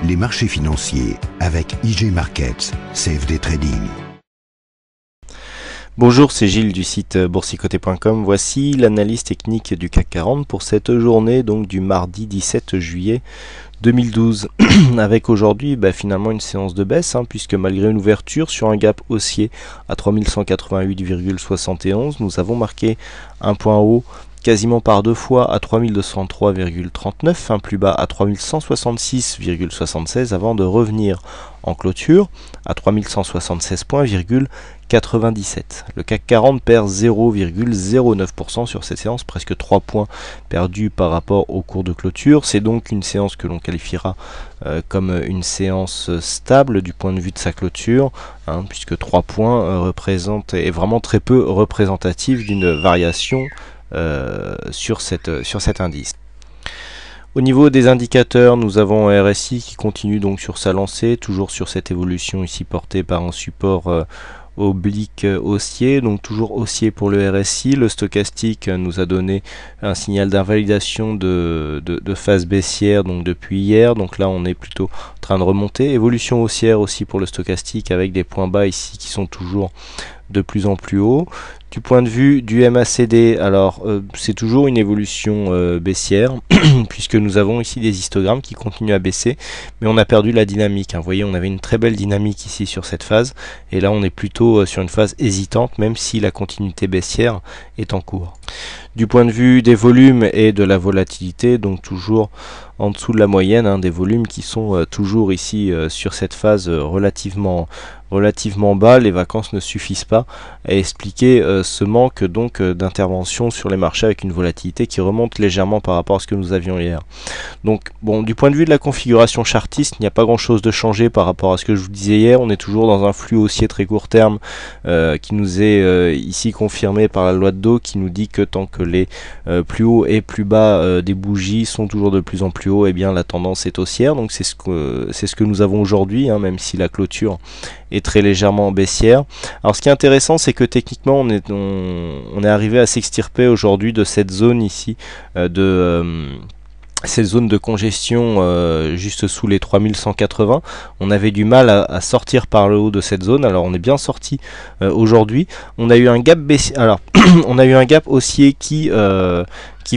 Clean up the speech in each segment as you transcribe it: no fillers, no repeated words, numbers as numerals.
les marchés financiers avec IG Markets, CFD Trading. Bonjour, c'est Gilles du site boursicoté.com. Voici l'analyse technique du CAC 40 pour cette journée donc du mardi 17 juillet 2012 avec aujourd'hui finalement une séance de baisse puisque malgré une ouverture sur un gap haussier à 3188,71, nous avons marqué un point haut quasiment par deux fois à 3203,39, plus bas à 3166,76 avant de revenir en clôture à 3176 points,97. Le CAC 40 perd 0,09% sur cette séance, presque 3 points perdus par rapport au cours de clôture. C'est donc une séance que l'on qualifiera comme une séance stable du point de vue de sa clôture, puisque 3 points représentent est vraiment très peu représentatif d'une variation sur cet indice. Au niveau des indicateurs, nous avons RSI qui continue donc sur sa lancée, toujours sur cette évolution ici portée par un support oblique haussier, donc toujours haussier pour le RSI. Le stochastique nous a donné un signal d'invalidation de phase baissière donc depuis hier, donc là on est plutôt en train de remonter. Évolution haussière aussi pour le stochastique avec des points bas ici qui sont toujours de plus en plus haut. Du point de vue du MACD, alors c'est toujours une évolution baissière puisque nous avons ici des histogrammes qui continuent à baisser, mais on a perdu la dynamique. Vous voyez, on avait une très belle dynamique ici sur cette phase, et là on est plutôt sur une phase hésitante, même si la continuité baissière est en cours. Du point de vue des volumes et de la volatilité, donc toujours en dessous de la moyenne, des volumes qui sont toujours ici sur cette phase relativement bas. Les vacances ne suffisent pas à expliquer ce manque donc d'intervention sur les marchés avec une volatilité qui remonte légèrement par rapport à ce que nous avions hier. Donc bon, du point de vue de la configuration chartiste, il n'y a pas grand chose de changé par rapport à ce que je vous disais hier. On est toujours dans un flux haussier très court terme qui nous est ici confirmé par la loi de Dow, qui nous dit que tant que les plus hauts et plus bas des bougies sont toujours de plus en plus hauts, et bien la tendance est haussière. Donc c'est ce que nous avons aujourd'hui, même si la clôture est très légèrement baissière. Alors ce qui est intéressant, c'est que techniquement on est arrivé à s'extirper aujourd'hui de cette zone ici cette zone de congestion juste sous les 3180. On avait du mal à sortir par le haut de cette zone. Alors on est bien sorti aujourd'hui. On a eu un gap baissier. Alors on a eu un gap haussier qui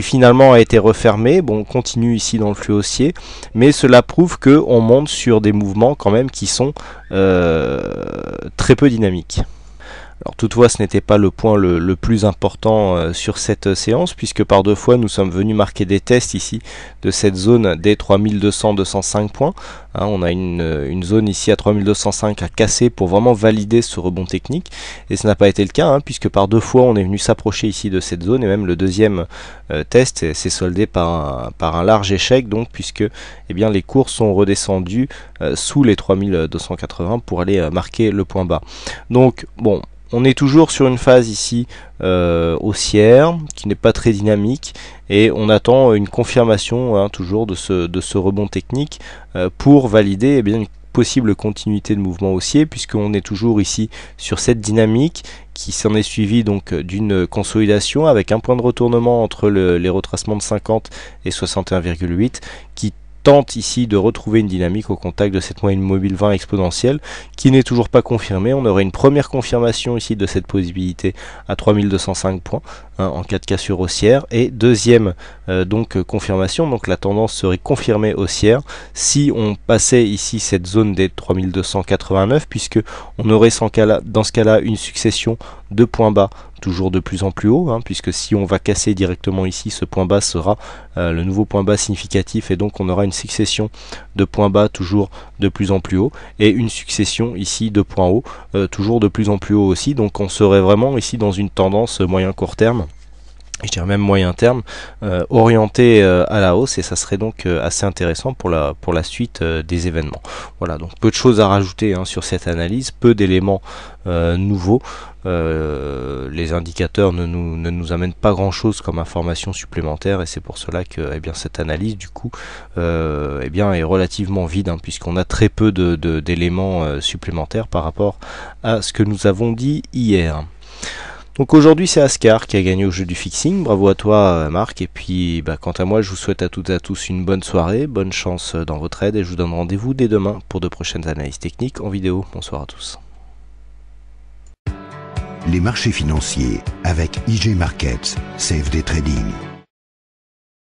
finalement a été refermé. Bon, on continue ici dans le flux haussier, mais cela prouve que on monte sur des mouvements quand même qui sont très peu dynamiques. Alors toutefois, ce n'était pas le point le plus important sur cette séance, puisque par deux fois nous sommes venus marquer des tests ici de cette zone des 3200-205 points. On a une zone ici à 3205 à casser pour vraiment valider ce rebond technique, et ce n'a pas été le cas, puisque par deux fois on est venu s'approcher ici de cette zone, et même le deuxième test s'est soldé par un large échec, donc puisque les cours sont redescendus sous les 3280 pour aller marquer le point bas. Donc bon, on est toujours sur une phase ici haussière qui n'est pas très dynamique, et on attend une confirmation toujours de ce rebond technique pour valider une possible continuité de mouvement haussier, puisqu'on est toujours ici sur cette dynamique qui s'en est suivie donc d'une consolidation avec un point de retournement entre les retracements de 50 et 61,8 qui tente ici de retrouver une dynamique au contact de cette moyenne mobile 20 exponentielle qui n'est toujours pas confirmée. On aurait une première confirmation ici de cette possibilité à 3205 points en cas de cassure haussière, et deuxième confirmation, donc la tendance serait confirmée haussière si on passait ici cette zone des 3289, puisque on aurait dans ce cas-là une succession de points bas toujours de plus en plus haut, puisque si on va casser directement ici, ce point bas sera le nouveau point bas significatif, et donc on aura une succession de points bas toujours de plus en plus haut, et une succession ici de points hauts toujours de plus en plus haut aussi. Donc on serait vraiment ici dans une tendance moyen court terme, je dirais même moyen terme, orienté à la hausse, et ça serait donc assez intéressant pour la suite des événements. Voilà, donc peu de choses à rajouter sur cette analyse, peu d'éléments nouveaux. Les indicateurs ne nous amènent pas grand chose comme information supplémentaire, et c'est pour cela que cette analyse du coup est relativement vide, puisqu'on a très peu d'éléments supplémentaires par rapport à ce que nous avons dit hier. Donc aujourd'hui c'est Ascar qui a gagné au jeu du fixing, bravo à toi Marc, et puis quant à moi je vous souhaite à toutes et à tous une bonne soirée, bonne chance dans votre aide et je vous donne rendez-vous dès demain pour de prochaines analyses techniques en vidéo. Bonsoir à tous. Les marchés financiers avec IG Markets, CFD Trading.